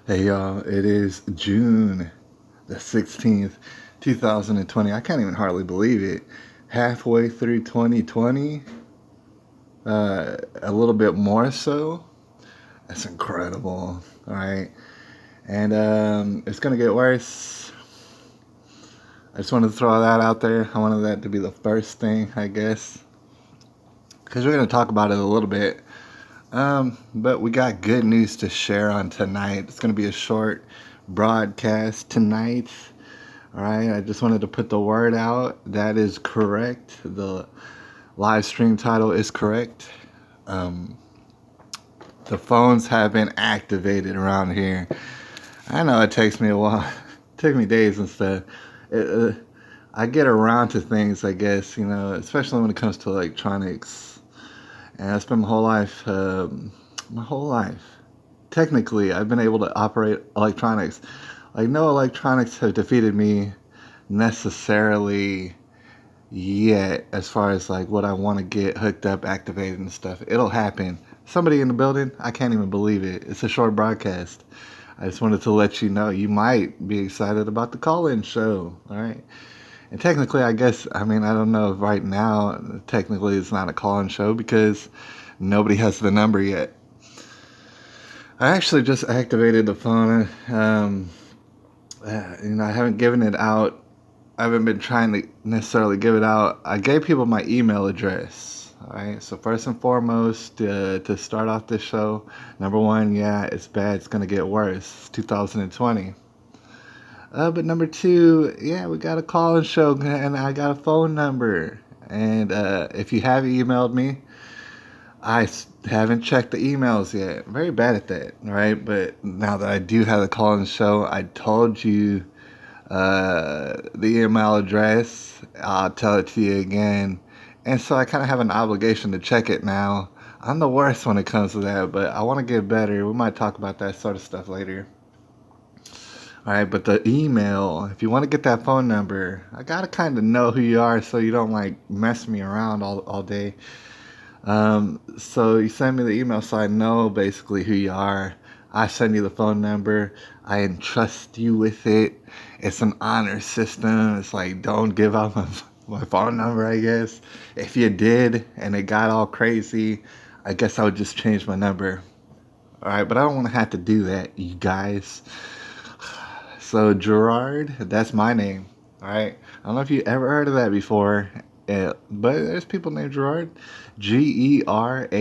Hey y'all, it is June the 16th, 2020. I can't even hardly believe it. Halfway through 2020, a little bit more so. That's incredible. All right. And it's going to get worse. I just wanted to throw that out there. I wanted that to be the first thing, I guess. Because we're going to talk about it a little bit. But we got good news to share on tonight. It's going to be a short broadcast tonight. All right, I just wanted to put the word out. That is correct. The live stream title is correct. Um, the phones have been activated around here. I know it takes me a while. It took me days and stuff. It, I get around to things, I guess, especially when it comes to electronics. And I spent my whole life, technically, I've been able to operate electronics. Like, no electronics have defeated me necessarily yet, as far as like what I want to get hooked up, activated, and stuff. It'll happen. Somebody in the building, I can't even believe it. It's a short broadcast. I just wanted to let you know you might be excited about the call-in show. All right. And technically, I guess, I mean, I don't know if right now, technically, it's not a call-in show because nobody has the number yet. I actually just activated the phone. I haven't given it out. I haven't been trying to necessarily give it out. I gave people my email address. All right. So first and foremost, to start off this show, number one, yeah, it's bad. It's gonna get worse. It's 2020. But number two, yeah, we got a call-in show, and I got a phone number. And if you have emailed me, haven't checked the emails yet. I'm very bad at that, right? But now that I do have the call-in show, I told you the email address. I'll tell it to you again. And so I kind of have an obligation to check it now. I'm the worst when it comes to that, but I want to get better. We might talk about that sort of stuff later. All right, but the email, if you want to get that phone number, I got to kind of know who you are so you don't like mess me around all day. So you send me the email so I know basically who you are. I send you the phone number. I entrust you with it. It's an honor system. It's like, don't give out my phone number, I guess. If you did and it got all crazy, I guess I would just change my number. All right, but I don't want to have to do that, you guys. So Gerard, that's my name. All right. I don't know if you ever heard of that before, but there's people named Gerard. Gerard.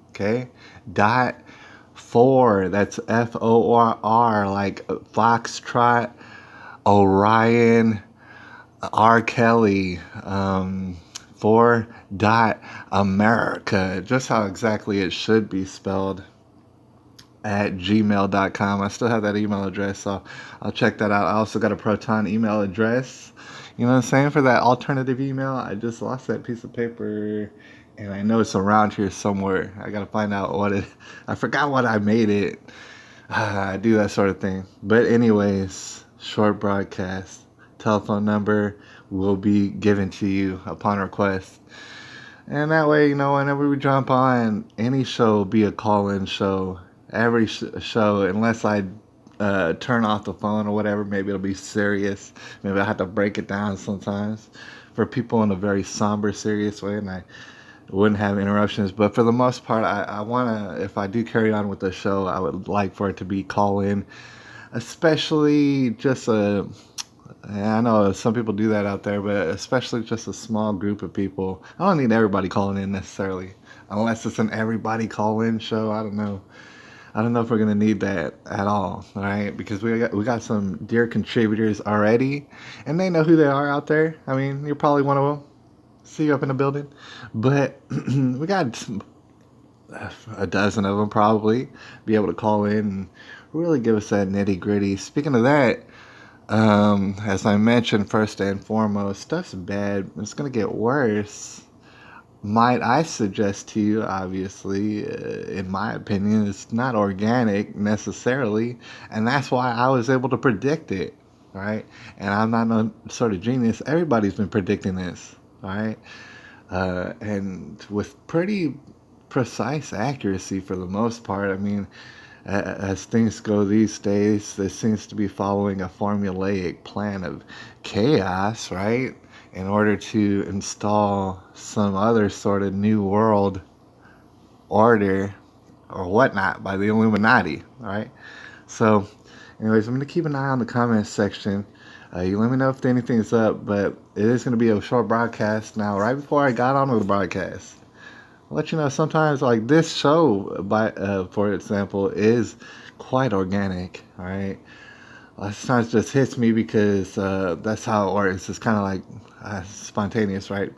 Okay. Dot four. That's FORR, like Foxtrot, Orion, R. Kelly. For dot America, just how exactly it should be spelled, at gmail.com. I still have that email address, so I'll check that out. I also got a Proton email address. You know what I'm saying? For that alternative email, I just lost that piece of paper, and I know it's around here somewhere. I gotta find out what it. I forgot what I made it. I do that sort of thing. But anyways, short broadcast. Telephone number will be given to you upon request. And that way, whenever we jump on, any show will be a call-in show. Every show, unless I turn off the phone or whatever, maybe it'll be serious. Maybe I have to break it down sometimes for people in a very somber, serious way, and I wouldn't have interruptions. But for the most part, I want to, if I do carry on with the show, I would like for it to be call-in, especially just I know some people do that out there, but especially just a small group of people. I don't need everybody calling in necessarily, unless it's an everybody call-in show. I don't know. I don't know if we're gonna need that at all right? Because we got some dear contributors already, and they know who they are out there. I mean, you're probably one of them. See you up in the building, but we got a dozen of them probably be able to call in and really give us that nitty gritty. Speaking of that, as I mentioned, first and foremost, stuff's bad. It's gonna get worse. Might I suggest to you, obviously, in my opinion, it's not organic necessarily, and that's why I was able to predict it, right? And I'm not no sort of genius. Everybody's been predicting this, right? And with precise accuracy for the most part. I mean, as things go these days, there seems to be following a formulaic plan of chaos, right? In order to install some other sort of new world order or whatnot by the Illuminati, right? So, anyways, I'm going to keep an eye on the comments section. You let me know if anything's up, but it is going to be a short broadcast now. Right before I got on with the broadcast, I'll let you know sometimes like this show, for example, is quite organic. All right, sometimes it just hits me because that's how it works. It's kind of like spontaneous, right?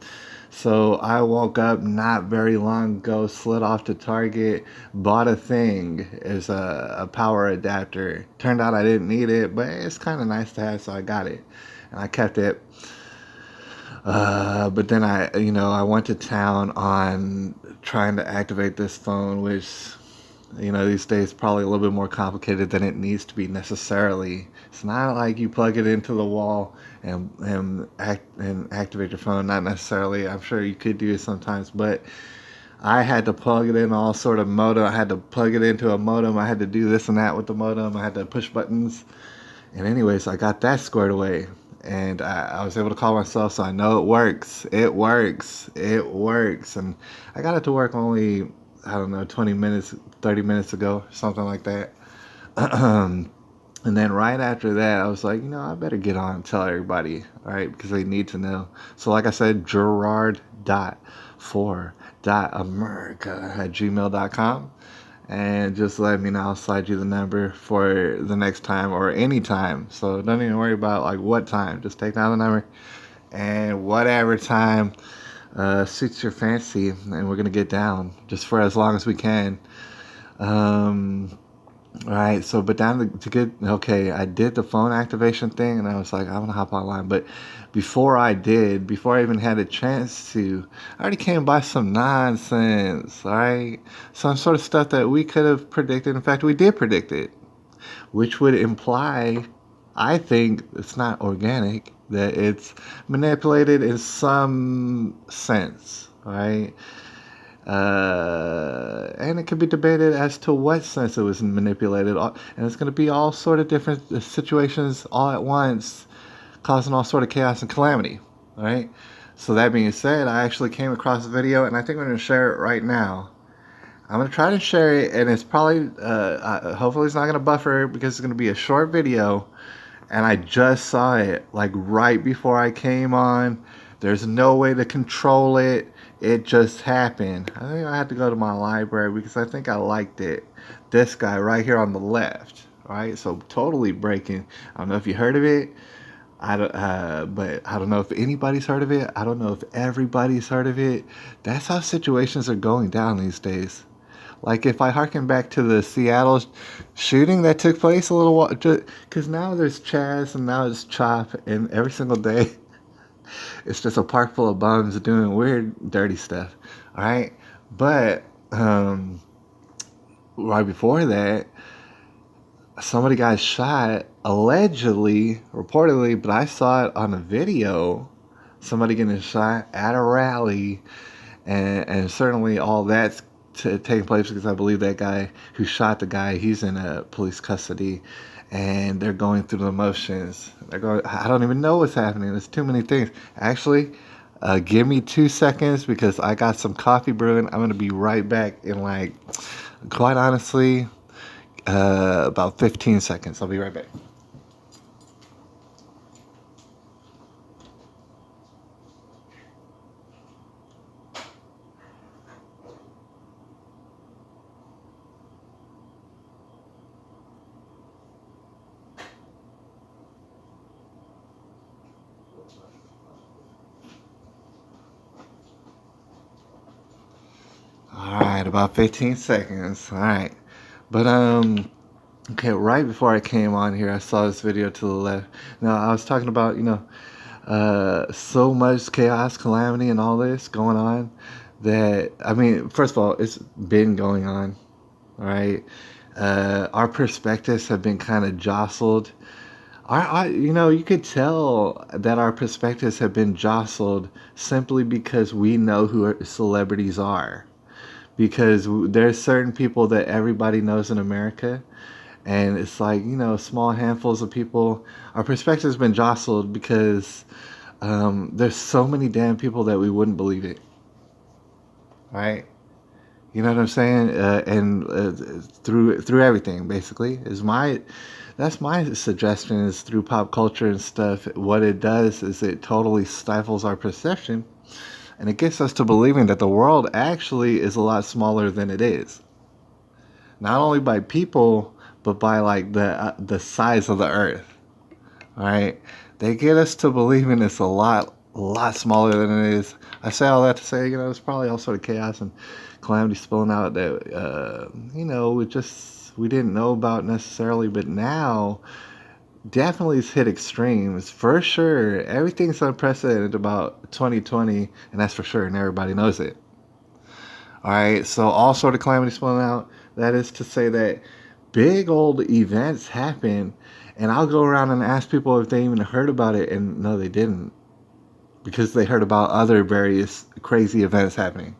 So I woke up not very long ago, slid off to Target, bought a thing as a power adapter. Turned out I didn't need it, but it's kind of nice to have, so I got it. And I kept it. But then I went to town on trying to activate this phone, which, these days probably a little bit more complicated than it needs to be necessarily. It's not like you plug it into the wall and activate your phone. Not necessarily. I'm sure you could do it sometimes, but I had to plug it in all sort of modem. I had to plug it into a modem. I had to do this and that with the modem. I had to push buttons. And anyways, I got that squared away. And I was able to call myself, so I know it works. It works. It works. And I got it to work only, I don't know, 20 minutes, 30 minutes ago, something like that. And then right after that, I was like, I better get on and tell everybody, all right, because they need to know. So like I said, gerard.4.america@gmail.com. And just let me know. I'll slide you the number for the next time or any time. So don't even worry about like what time. Just take down the number and whatever time suits your fancy, and we're gonna get down just for as long as we can. All right, so but down to get okay, I did the phone activation thing, and I was like, I'm gonna hop online. But before I even had a chance to, I already came by some nonsense. All right, some sort of stuff that we could have predicted. In fact, we did predict it, which would imply, I think, it's not organic, that it's manipulated in some sense. All right. And it could be debated as to what sense it was manipulated, and it's going to be all sort of different situations all at once, causing all sort of chaos and calamity. All right. So that being said, I actually came across a video, and I think I'm going to share it right now. I'm going to try to share it, and it's probably, hopefully it's not going to buffer because it's going to be a short video, and I just saw it like right before I came on. There's no way to control it. It just happened. I think I had to go to my library because I think I liked it. This guy right here on the left, right? So totally breaking. I don't know if you heard of it. But I don't know if anybody's heard of it. I don't know if everybody's heard of it. That's how situations are going down these days. Like if I harken back to the Seattle shooting that took place a little while, because now there's Chaz and now it's Chop, and every single day it's just a park full of bums doing weird, dirty stuff. All right, but right before that, somebody got shot, allegedly, reportedly, but I saw it on a video. Somebody getting shot at a rally, and certainly all that's taking place because I believe that guy who shot the guy, he's in police custody, and they're going through the motions. I don't even know what's happening. There's too many things. Actually, give me 2 seconds because I got some coffee brewing. I'm going to be right back in quite honestly, about 15 seconds. I'll be right back. All right, about 15 seconds. All right. But, okay, right before I came on here, I saw this video to the left. Now, I was talking about, so much chaos, calamity, and all this going on that, I mean, first of all, it's been going on, all right? Our perspectives have been kind of jostled. You could tell that our perspectives have been jostled simply because we know who our celebrities are. because there's certain people that everybody knows in America, and it's like, small handfuls of people. Our perspective's been jostled because there's so many damn people that we wouldn't believe it, right? You know what I'm saying? And through everything, basically, is my that's my suggestion, is through pop culture and stuff. What it does is it totally stifles our perception, and it gets us to believing that the world actually is a lot smaller than it is. Not only by people, but by like the size of the earth, right? They get us to believing it's a lot smaller than it is. I say all that to say, there's probably all sort of chaos and calamity spilling out that, we didn't know about necessarily, but now definitely it's hit extremes for sure. Everything's unprecedented about 2020, and that's for sure, and everybody knows it. All right, so all sort of calamity spilling out. That is to say that big old events happen, and I'll go around and ask people if they even heard about it, and no, they didn't, because they heard about other various crazy events happening.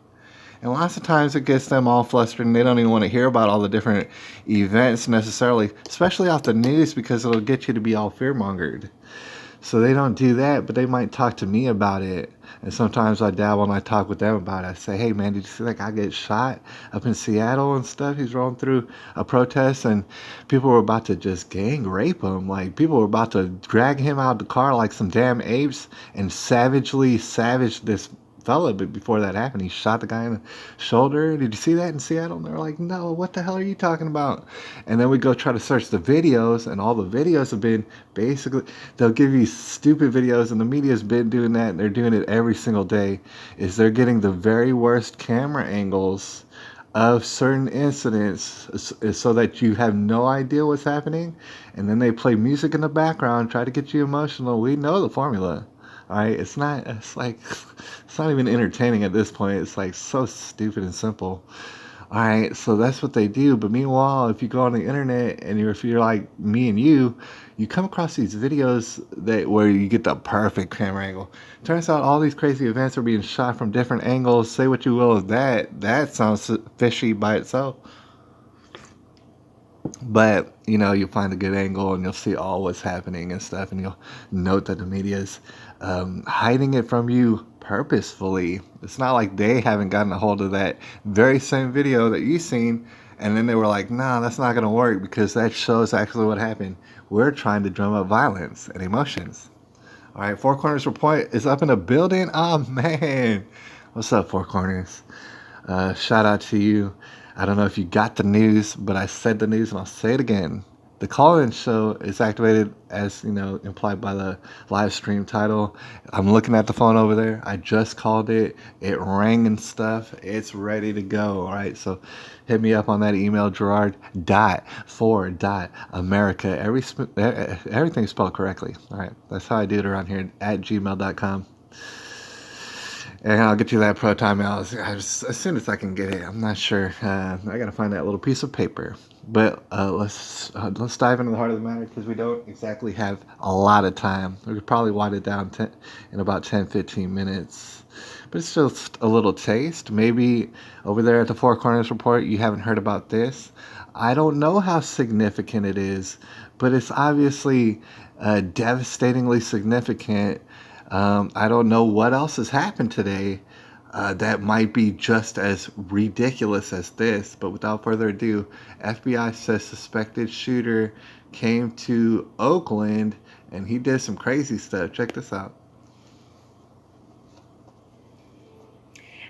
And lots of times it gets them all flustered and they don't even want to hear about all the different events necessarily, especially off the news, because it'll get you to be all fear-mongered. So they don't do that, but they might talk to me about it. And sometimes I dabble and I talk with them about it. I say, hey man, did you see that guy get shot up in Seattle and stuff? He's rolling through a protest and people were about to just gang rape him. Like, people were about to drag him out of the car like some damn apes and savagely savage this fella. But before that happened, he shot the guy in the shoulder. Did you see that in Seattle? And they're like, no, what the hell are you talking about? And then we go try to search the videos, and all the videos have been basically, they'll give you stupid videos, and the media's been doing that, and they're doing it every single day, is they're getting the very worst camera angles of certain incidents so that you have no idea what's happening, and then they play music in the background, try to get you emotional. We know the formula. All right, it's like, it's not even entertaining at this point. It's like so stupid and simple. All right, so that's what they do. But meanwhile, if you go on the internet and if you're like me and you come across these videos that where you get the perfect camera angle. Turns out all these crazy events are being shot from different angles. Say what you will of that. That sounds fishy by itself. But you'll find a good angle and you'll see all what's happening and stuff, and you'll note that the media is hiding it from you purposefully. It's not like they haven't gotten a hold of that very same video that you seen, and then they were like, nah, that's not gonna work because that shows actually what happened. We're trying to drum up violence and emotions. All right, Four Corners Report is up in the building. Oh man, what's up, Four Corners? Shout out to you. I don't know if you got the news, but I said the news and I'll say it again. The call-in show is activated, as implied by the live stream title. I'm looking at the phone over there. I just called it. It rang and stuff. It's ready to go. All right, so hit me up on that email, Gerard.for.America. Everything's spelled correctly. All right, that's how I do it around here at gmail.com. And I'll get you that pro time out as soon as I can get it. I'm not sure. I gotta find that little piece of paper. But let's dive into the heart of the matter, because we don't exactly have a lot of time. We could probably wind it down in about 10-15 minutes. But it's just a little taste. Maybe over there at the Four Corners Report, you haven't heard about this. I don't know how significant it is, but it's obviously devastatingly significant. I don't know what else has happened today that might be just as ridiculous as this, but without further ado, FBI says suspected shooter came to Oakland and he did some crazy stuff. Check this out.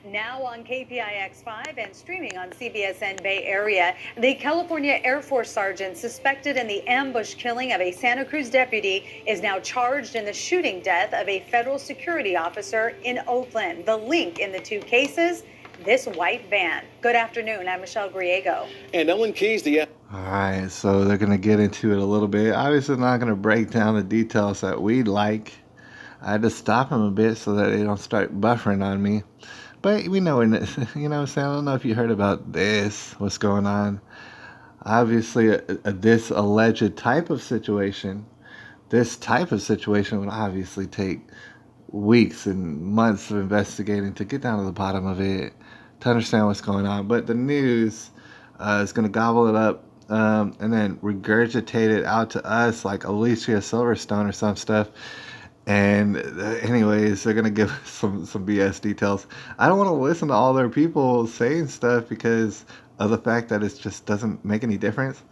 Now on KPIX5 and streaming on CBSN Bay Area, the California Air Force sergeant suspected in the ambush killing of a Santa Cruz deputy is now charged in the shooting death of a federal security officer in Oakland. The link in the two cases, this white van. Good afternoon, I'm Michelle Griego. And Ellen Keyes, the... All right, so they're going to get into it a little bit. Obviously not going to break down the details that we'd like. I had to stop them a bit so that they don't start buffering on me. But we know, what I'm saying? I don't know if you heard about this, what's going on. Obviously, this alleged type of situation would obviously take weeks and months of investigating to get down to the bottom of it. to understand what's going on. But the news is going to gobble it up and then regurgitate it out to us like Alicia Silverstone or some stuff. And anyways, they're gonna give us some BS details. I don't want to listen to all their people saying stuff because of the fact that it just doesn't make any difference.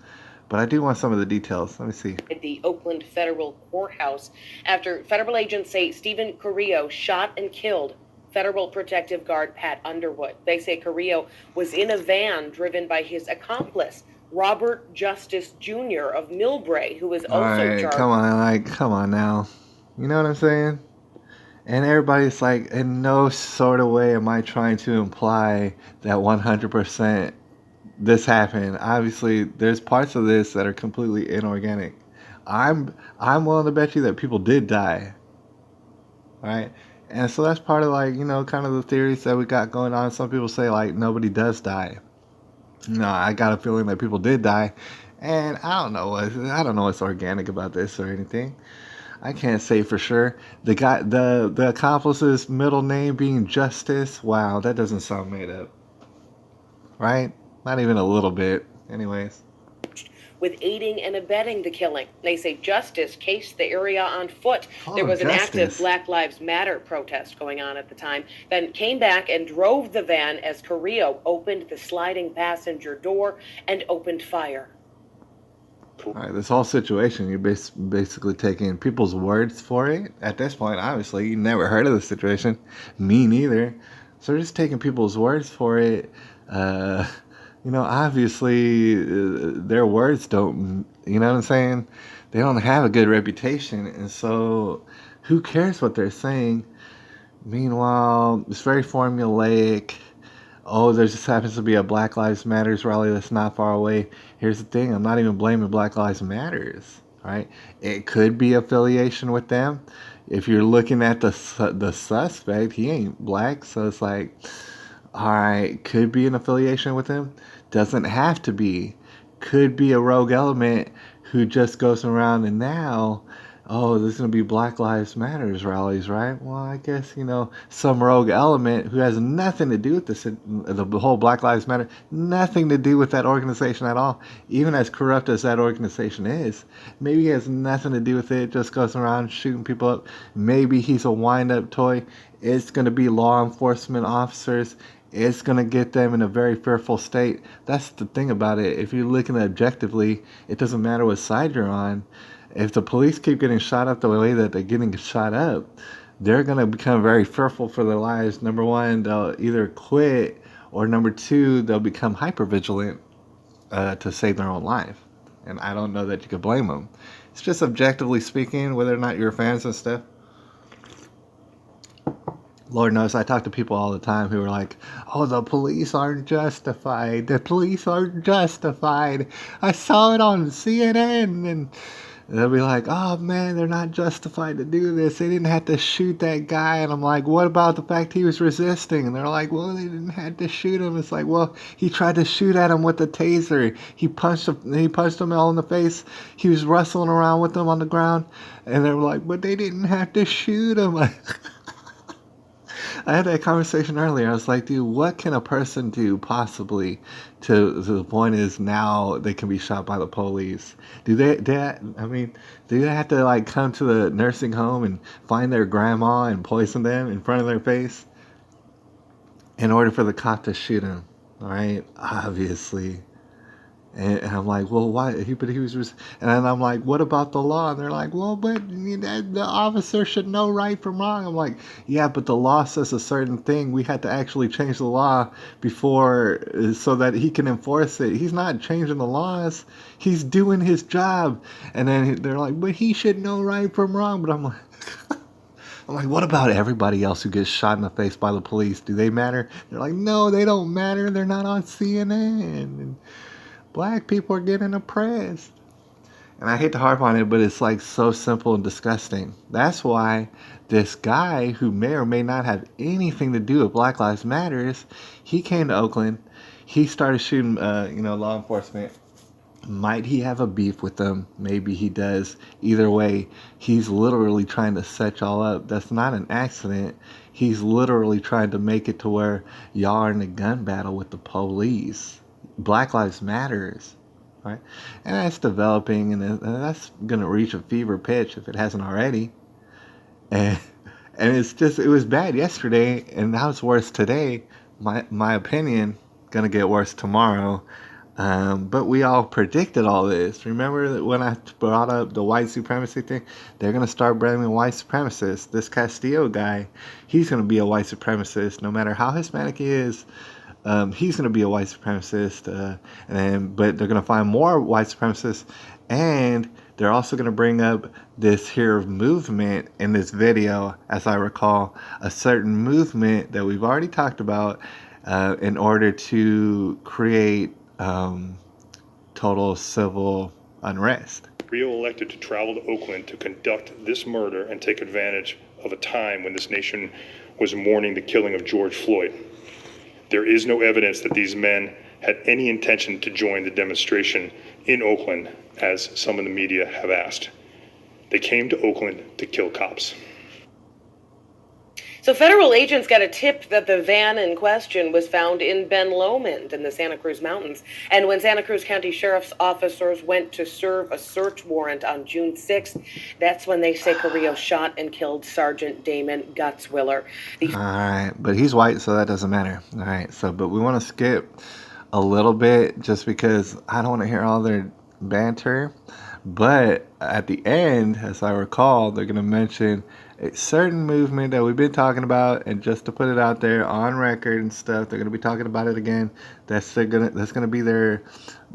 But I do want some of the details. Let me see. At the Oakland Federal Courthouse after federal agents say Stephen Carrillo shot and killed Federal Protective Guard Pat Underwood. They say Carrillo was in a van driven by his accomplice, Robert Justice Jr. of Millbrae, who was All also right, charged. come on now. You know what I'm saying? And everybody's like, in no sort of way am I trying to imply that 100% this happened. Obviously, there's parts of this that are completely inorganic. I'm willing to bet you that people did die. Right? And so that's part of like, kind of the theories that we got going on. Some people say like nobody does die. No, I got a feeling that people did die. And I don't know what's organic about this or anything. I can't say for sure. The accomplice's middle name being Justice. Wow, that doesn't sound made up. Right? Not even a little bit. Anyways. With aiding and abetting the killing. They say Justice cased the area on foot. Oh, there was an active Justice. Black Lives Matter protest going on at the time, then came back and drove the van as Carrillo opened the sliding passenger door and opened fire. All right, this whole situation, you're basically taking people's words for it. At this point, obviously, you never heard of the situation. Me neither. So you're just taking people's words for it. Obviously, their words don't, you know what I'm saying? They don't have a good reputation. And so who cares what they're saying? Meanwhile, it's very formulaic. Oh, there just happens to be a Black Lives Matters rally that's not far away. Here's the thing, I'm not even blaming Black Lives Matters, right? It could be affiliation with them. If you're looking at the suspect, he ain't black, so it's like, all right, could be an affiliation with him. Doesn't have to be. Could be a rogue element who just goes around and now, oh, there's going to be Black Lives Matters rallies, right? Well, I guess, some rogue element who has nothing to do with the whole Black Lives Matter, nothing to do with that organization at all, even as corrupt as that organization is. Maybe he has nothing to do with it, just goes around shooting people up. Maybe he's a wind-up toy. It's going to be law enforcement officers. It's going to get them in a very fearful state. That's the thing about it. If you're looking objectively, it doesn't matter what side you're on. If the police keep getting shot up the way that they're getting shot up, they're going to become very fearful for their lives. Number one, they'll either quit, or number two, they'll become hypervigilant to save their own life. And I don't know that you could blame them. It's just objectively speaking, whether or not you're fans and stuff. Lord knows, I talk to people all the time who are like, oh, the police aren't justified. The police aren't justified. I saw it on CNN. And they'll be like, oh, man, they're not justified to do this. They didn't have to shoot that guy. And I'm like, what about the fact he was resisting? And they're like, well, they didn't have to shoot him. It's like, well, he tried to shoot at him with a taser. He punched him all in the face. He was wrestling around with them on the ground. And they were like, but they didn't have to shoot him. I had that conversation earlier. I was like, dude, what can a person do possibly to the point is now they can be shot by the police? Do they have to like come to the nursing home and find their grandma and poison them in front of their face in order for the cop to shoot him? All right, obviously. And I'm like, well, why? He was, and then I'm like, what about the law? And they're like, well, but the officer should know right from wrong. I'm like, yeah, but the law says a certain thing. We had to actually change the law before so that he can enforce it. He's not changing the laws. He's doing his job. And then they're like, but he should know right from wrong. But I'm like, what about everybody else who gets shot in the face by the police? Do they matter? They're like, no, they don't matter. They're not on CNN. And black people are getting oppressed. And I hate to harp on it, but it's like so simple and disgusting. That's why this guy who may or may not have anything to do with Black Lives Matters, he came to Oakland. He started shooting, law enforcement Might he have a beef with them? Maybe he does. Either way, he's literally trying to set y'all up. That's not an accident. He's literally trying to make it to where y'all are in a gun battle with the police. Black Lives Matters, right? And that's developing, and that's gonna reach a fever pitch if it hasn't already. And it's just, it was bad yesterday, and now it's worse today. My opinion, gonna get worse tomorrow. But we all predicted all this. Remember that when I brought up the white supremacy thing? They're going to start blaming white supremacists. This Castillo guy, he's going to be a white supremacist. No matter how Hispanic he is, he's going to be a white supremacist. But they're going to find more white supremacists. And they're also going to bring up this here movement in this video, as I recall, a certain movement that we've already talked about in order to create total civil unrest. Rio elected to travel to Oakland to conduct this murder and take advantage of a time when this nation was mourning the killing of George Floyd. There is no evidence that these men had any intention to join the demonstration in Oakland, as some in the media have asked. They came to Oakland to kill cops. So federal agents got a tip that the van in question was found in Ben Lomond in the Santa Cruz Mountains. And when Santa Cruz County Sheriff's officers went to serve a search warrant on June 6th, that's when they say Carrillo shot and killed Sergeant Damon Gutzwiller. All right, but he's white, so that doesn't matter. All right, but we want to skip a little bit just because I don't want to hear all their banter. But at the end, as I recall, they're going to mention a certain movement that we've been talking about, and just to put it out there on record and stuff, they're going to be talking about it again. That's going to be their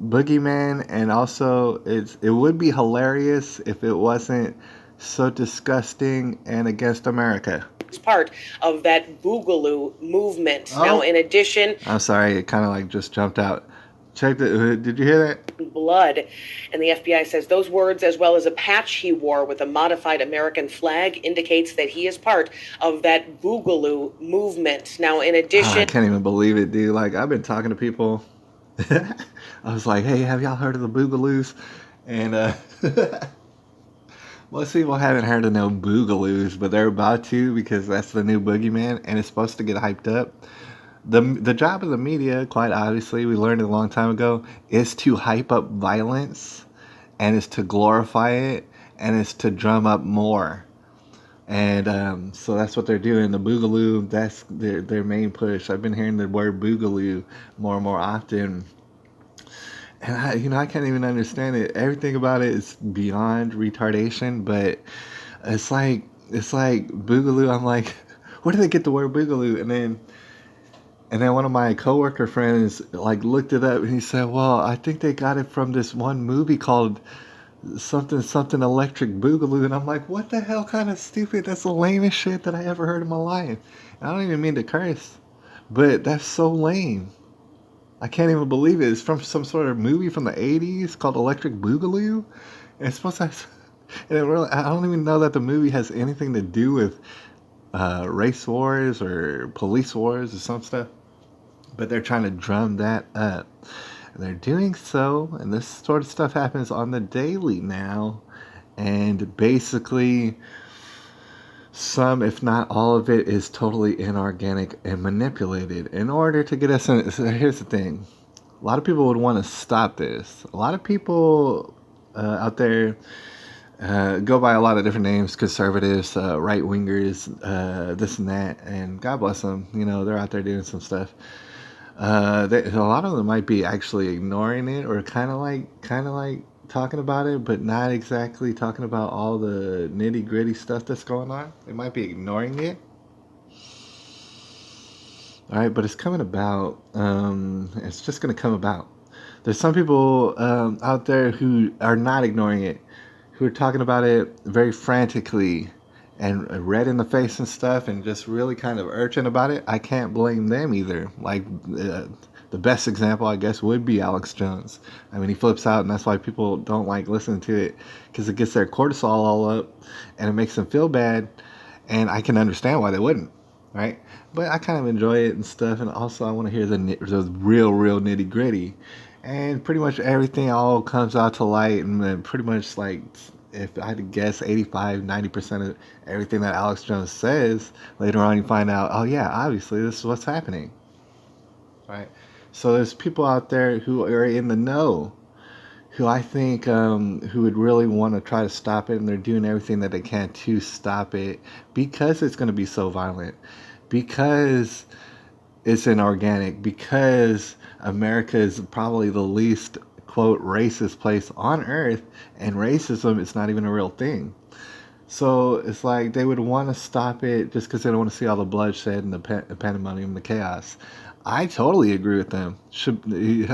boogeyman, and also it would be hilarious if it wasn't so disgusting and against America. It's part of that Boogaloo movement. Oh. Now, in addition, I'm sorry, it kind of like just jumped out. Did you hear that? Blood. And the FBI says those words, as well as a patch he wore with a modified American flag, indicates that he is part of that Boogaloo movement. Now, in addition... I can't even believe it, dude. Like, I've been talking to people. I was like, hey, have y'all heard of the Boogaloos? And, most people haven't heard of no Boogaloos, but they're about to, because that's the new boogeyman, and it's supposed to get hyped up. The job of the media, quite obviously, we learned it a long time ago, is to hype up violence, and is to glorify it, and is to drum up more. And so that's what they're doing. The Boogaloo, that's their main push. I've been hearing the word Boogaloo more and more often. And I can't even understand it. Everything about it is beyond retardation, but it's like Boogaloo. I'm like, where did they get the word Boogaloo? And then one of my coworker friends like looked it up, and he said, well, I think they got it from this one movie called something Electric Boogaloo. And I'm like, what the hell kind of stupid? That's the lamest shit that I ever heard in my life. And I don't even mean to curse, but that's so lame. I can't even believe it. It's from some sort of movie from the 80s called Electric Boogaloo. And it's supposed to have, and I don't even know that the movie has anything to do with race wars or police wars or some stuff. But they're trying to drum that up. And they're doing so, and this sort of stuff happens on the daily now. And basically, some, if not all of it, is totally inorganic and manipulated in order to get us in. So here's the thing. A lot of people would want to stop this. A lot of people out there go by a lot of different names, conservatives, right-wingers, this and that, and God bless them. They're out there doing some stuff. A lot of them might be actually ignoring it, or kind of like talking about it, but not exactly talking about all the nitty-gritty stuff that's going on. They might be ignoring it. All right, but it's coming about. It's just going to come about. There's some people out there who are not ignoring it, who are talking about it very frantically and red in the face and stuff, and just really kind of urgent about it. I can't blame them either. Like, the best example, I guess, would be Alex Jones. I mean, he flips out, and that's why people don't like listening to it, because it gets their cortisol all up, and it makes them feel bad, and I can understand why they wouldn't, right? But I kind of enjoy it and stuff, and also I want to hear the real nitty-gritty. and pretty much everything all comes out to light, and then pretty much like, if I had to guess, 85-90% of everything that Alex Jones says, later on you find out, oh yeah, obviously this is what's happening, right? So there's people out there who are in the know, who I think who would really want to try to stop it, and they're doing everything that they can to stop it, because it's going to be so violent, because it's inorganic, because America is probably the least, quote, racist place on earth, and racism is not even a real thing. So it's like they would want to stop it just because they don't want to see all the bloodshed and the pandemonium, the chaos. I totally agree with them. I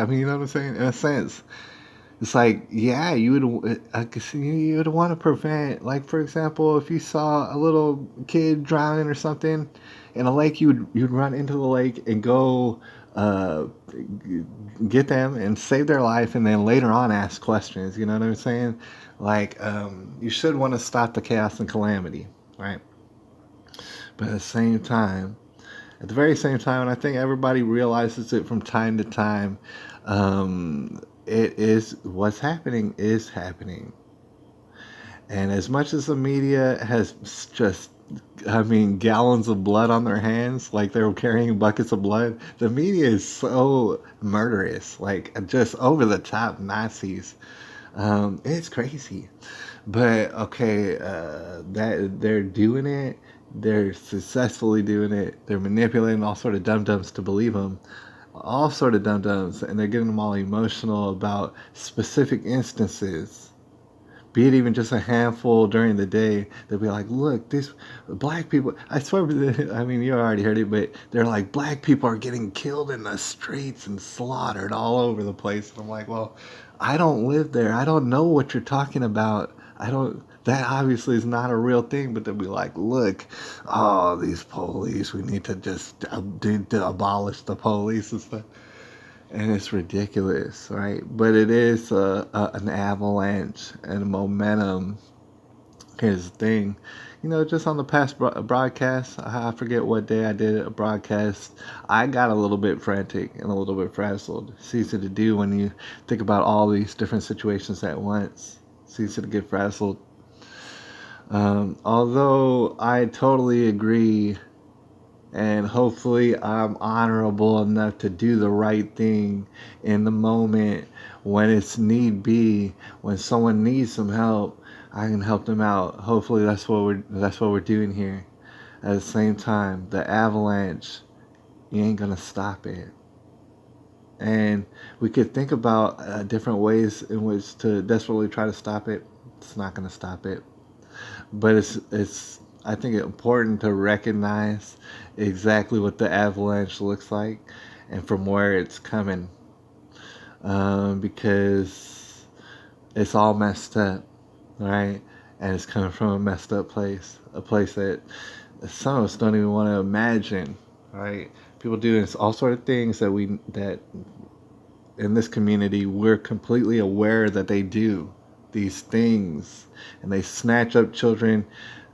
mean, you know what I'm saying? In a sense, it's like, yeah, you would want to prevent, like, for example, if you saw a little kid drowning or something in a lake, you'd run into the lake and go uh, get them and save their life, and then later on ask questions. You know what I'm saying? Like, you should want to stop the chaos and calamity, right? But at the very same time, and I think everybody realizes it from time to time, it is what's happening is happening. And as much as the media has just, I mean, gallons of blood on their hands, like they're carrying buckets of blood, the media is so murderous, like just over the top Nazis. It's crazy. But okay, that they're doing it, they're successfully doing it. They're manipulating all sort of dum dums to believe them, all sort of dum dums, and they're getting them all emotional about specific instances, be it even just a handful during the day. They'll be like, look, these black people, I swear, I mean, you already heard it, but they're like, black people are getting killed in the streets and slaughtered all over the place. And I'm like, well, I don't live there. I don't know what you're talking about. That obviously is not a real thing, but they'll be like, look, oh, these police, we need to just to abolish the police and stuff. And it's ridiculous, right? But it is an avalanche and momentum. Here's the thing, just on the past broadcast, I forget what day I did a broadcast, I got a little bit frantic and a little bit frazzled. It's easy to do when you think about all these different situations at once. It's easy to get frazzled. Although I totally agree, and hopefully I'm honorable enough to do the right thing in the moment when it's need be, when someone needs some help, I can help them out. Hopefully that's what we're doing here. At the same time, the avalanche, you ain't gonna stop it. And we could think about different ways in which to desperately try to stop it. It's not gonna stop it. But it's I think it's important to recognize exactly what the avalanche looks like and from where it's coming, because it's all messed up, right? And it's coming from a messed up place, a place that some of us don't even want to imagine, right? People doing all sort of things that in this community we're completely aware that they do these things, and they snatch up children,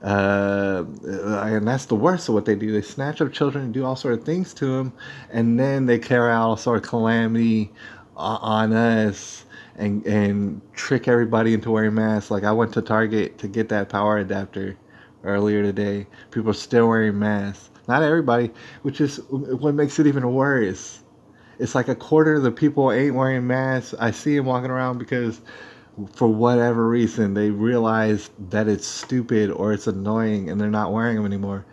and that's the worst of what they do. They snatch up children and do all sort of things to them, and then they carry out all sort of calamity on us, and trick everybody into wearing masks. Like, I went to Target to get that power adapter earlier today. People are still wearing masks. Not everybody, which is what makes it even worse. It's like a quarter of the people ain't wearing masks. I see them walking around because for whatever reason they realize that it's stupid or it's annoying and they're not wearing them anymore.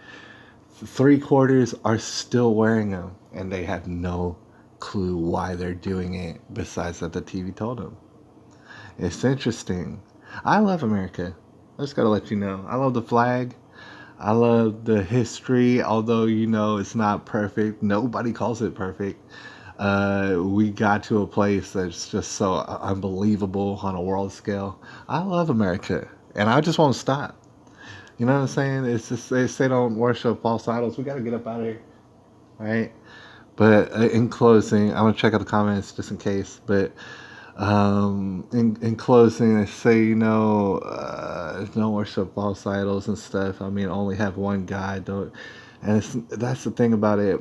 3/4 are still wearing them, and they have no clue why they're doing it besides that the TV told them. It's interesting. I love America. I just gotta let you know. I love the flag. I love the history, although it's not perfect. Nobody calls it perfect. We got to a place that's just so unbelievable on a world scale. I love America, and I just won't stop. You know what I'm saying? It's just, they say don't worship false idols. We got to get up out of here, right? But in closing, I'm going to check out the comments just in case. But in closing, they say, don't worship false idols and stuff. I mean, only have one God. Don't. And that's the thing about it.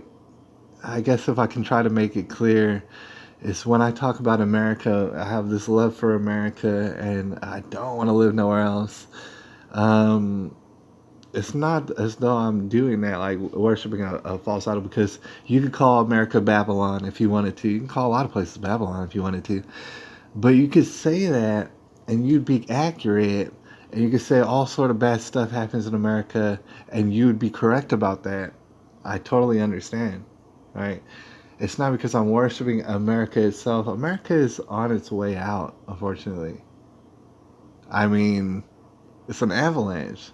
I guess if I can try to make it clear, It's when I talk about America, I have this love for America and I don't want to live nowhere else. Um, it's not as though I'm doing that, like worshiping a false idol, because you could call America Babylon if you wanted to. You can call a lot of places Babylon if you wanted to. But you could say that and you'd be accurate, and you could say all sort of bad stuff happens in America and you'd be correct about that. I totally understand, right? It's not because I'm worshiping America itself. America is on its way out, unfortunately. I mean, it's an avalanche.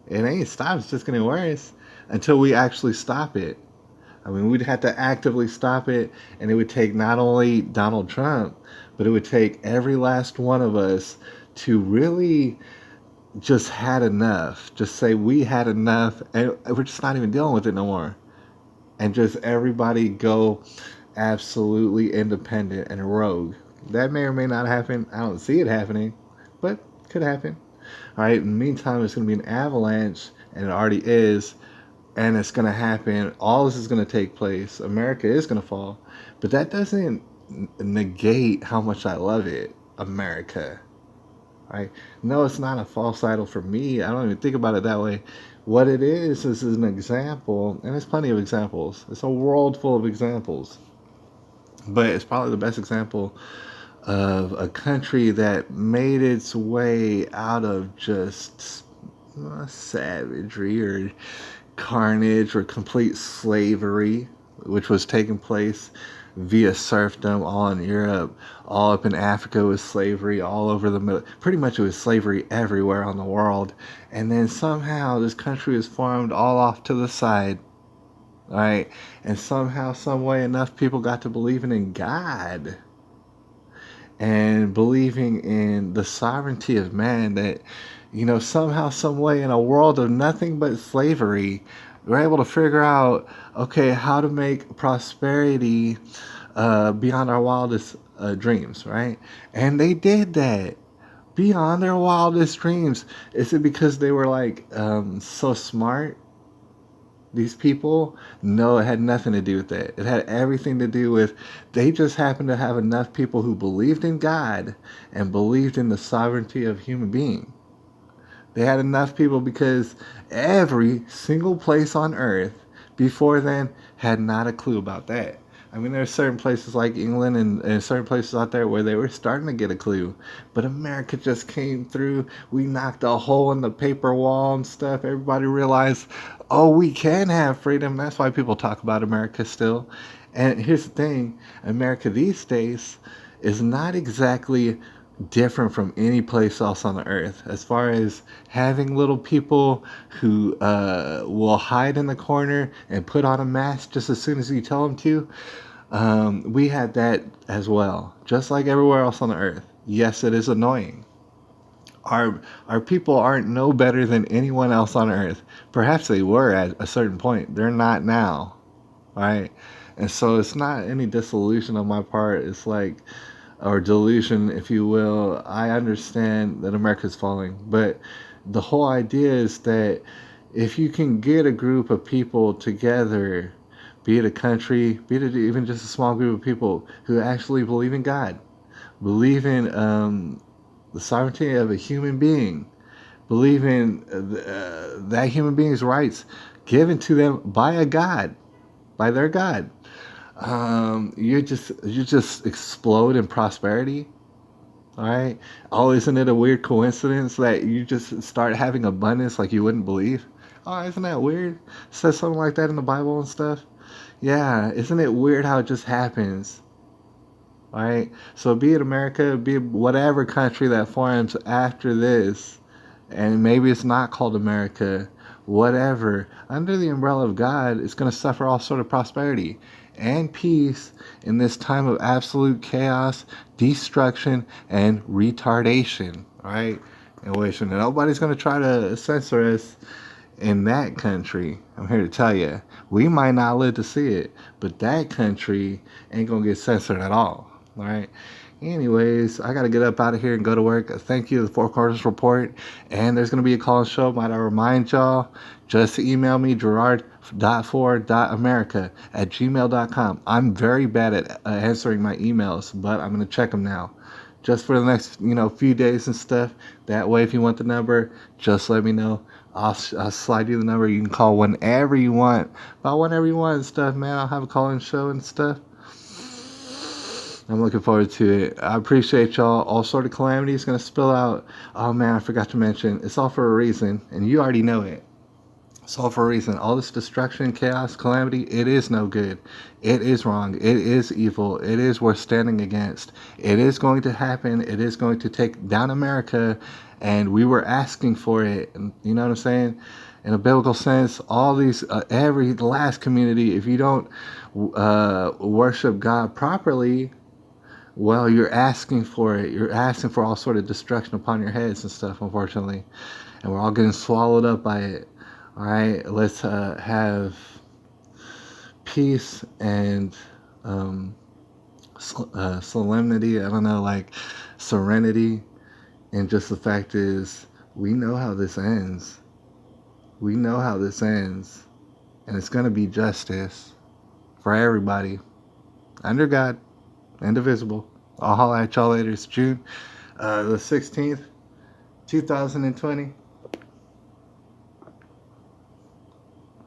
It ain't stopped, it's just getting worse until we actually stop it. I mean, we'd have to actively stop it, and it would take not only Donald Trump, but it would take every last one of us to really just had enough. Just say we had enough, and we're just not even dealing with it no more. And just everybody go absolutely independent and rogue. That may or may not happen. I don't see it happening, but could happen. All right. In the meantime, it's going to be an avalanche, and it already is, and it's going to happen. All this is going to take place. America is going to fall, but that doesn't negate how much I love it, America. Right? No, it's not a false idol for me. I don't even think about it that way. What it is an example, and there's plenty of examples. It's a world full of examples, but it's probably the best example of a country that made its way out of just savagery or carnage or complete slavery, which was taking place via serfdom all in Europe, all up in Africa with slavery, all over the middle. Pretty much it was slavery everywhere on the world. And then somehow this country was formed all off to the side, right? And somehow, some way, enough people got to believing in God and believing in the sovereignty of man that, somehow, some way, in a world of nothing but slavery, we're able to figure out, okay, how to make prosperity beyond our wildest dreams, right? And they did that beyond their wildest dreams. Is it because they were like so smart, these people? No, it had nothing to do with that. It had everything to do with they just happened to have enough people who believed in God and believed in the sovereignty of human being. They had enough people because every single place on earth before then had not a clue about that. I mean, there are certain places like England and certain places out there where they were starting to get a clue. But America just came through. We knocked a hole in the paper wall and stuff. Everybody realized, oh, we can have freedom. That's why people talk about America still. And here's the thing. America these days is not exactly different from any place else on the earth as far as having little people who will hide in the corner and put on a mask just as soon as you tell them to. We had that as well, just like everywhere else on the earth. Yes, it is annoying. Our people aren't no better than anyone else on earth. Perhaps they were at a certain point. They're not now, right? And so it's not any disillusion on my part. It's like, or delusion, if you will. I understand that America's falling, but the whole idea is that if you can get a group of people together, be it a country, be it even just a small group of people who actually believe in God, believe in the sovereignty of a human being, believe in that human being's rights given to them by a God, by their God. You just explode in prosperity. All right. Oh, isn't it a weird coincidence that you just start having abundance like you wouldn't believe? Oh, isn't that weird? It says something like that in the Bible and stuff. Yeah, isn't it weird how it just happens? All right. So be it America, be it whatever country that forms after this, and maybe it's not called America, whatever, under the umbrella of God, it's going to suffer all sort of prosperity and peace in this time of absolute chaos, destruction, and retardation, right? And which nobody's going to try to censor us in that country. I'm here to tell you, we might not live to see it, but that country ain't going to get censored at all right? Anyways, I gotta get up out of here and go to work. Thank you to the Four Corners Report. And there's gonna be a call and show. Might I remind y'all, just email me, gerard.4.america@gmail.com. I'm very bad at answering my emails, but I'm gonna check them now. Just for the next, few days and stuff. That way, if you want the number, just let me know. I'll slide you the number. You can call whenever you want. About whenever you want and stuff, man. I'll have a call and show and stuff. I'm looking forward to it. I appreciate y'all. All sort of calamity is going to spill out. Oh, man, I forgot to mention. It's all for a reason, and you already know it. It's all for a reason. All this destruction, chaos, calamity, it is no good. It is wrong. It is evil. It is worth standing against. It is going to happen. It is going to take down America, and we were asking for it. You know what I'm saying? In a biblical sense, all these, every last community, if you don't worship God properly, well, you're asking for it. You're asking for all sort of destruction upon your heads and stuff, unfortunately. And we're all getting swallowed up by it. All right, let's have peace and solemnity. I don't know, like serenity. And just the fact is, we know how this ends. We know how this ends. And it's going to be justice for everybody. Under God. Indivisible. I'll holler at y'all later. It's June the 16th, 2020.